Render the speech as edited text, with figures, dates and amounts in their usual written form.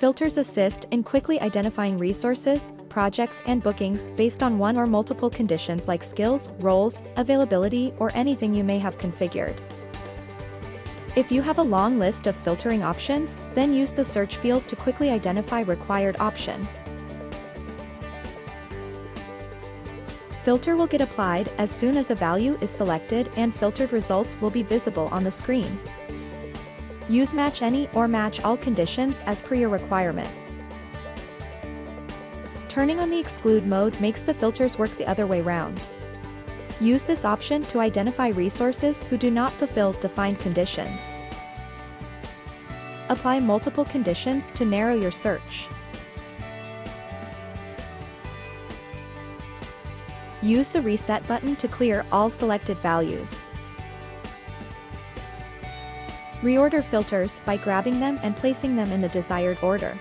Filters assist in quickly identifying resources, projects, and bookings based on one or multiple conditions like skills, roles, availability, or anything you may have configured. If you have a long list of filtering options, then use the search field to quickly identify required option. Filter will get applied as soon as a value is selected and filtered results will be visible on the screen. Use Match Any or Match All conditions as per your requirement. Turning on the exclude mode makes the filters work the other way round. Use this option to identify resources who do not fulfill defined conditions. Apply multiple conditions to narrow your search. Use the reset button to clear all selected values. Reorder filters by grabbing them and placing them in the desired order.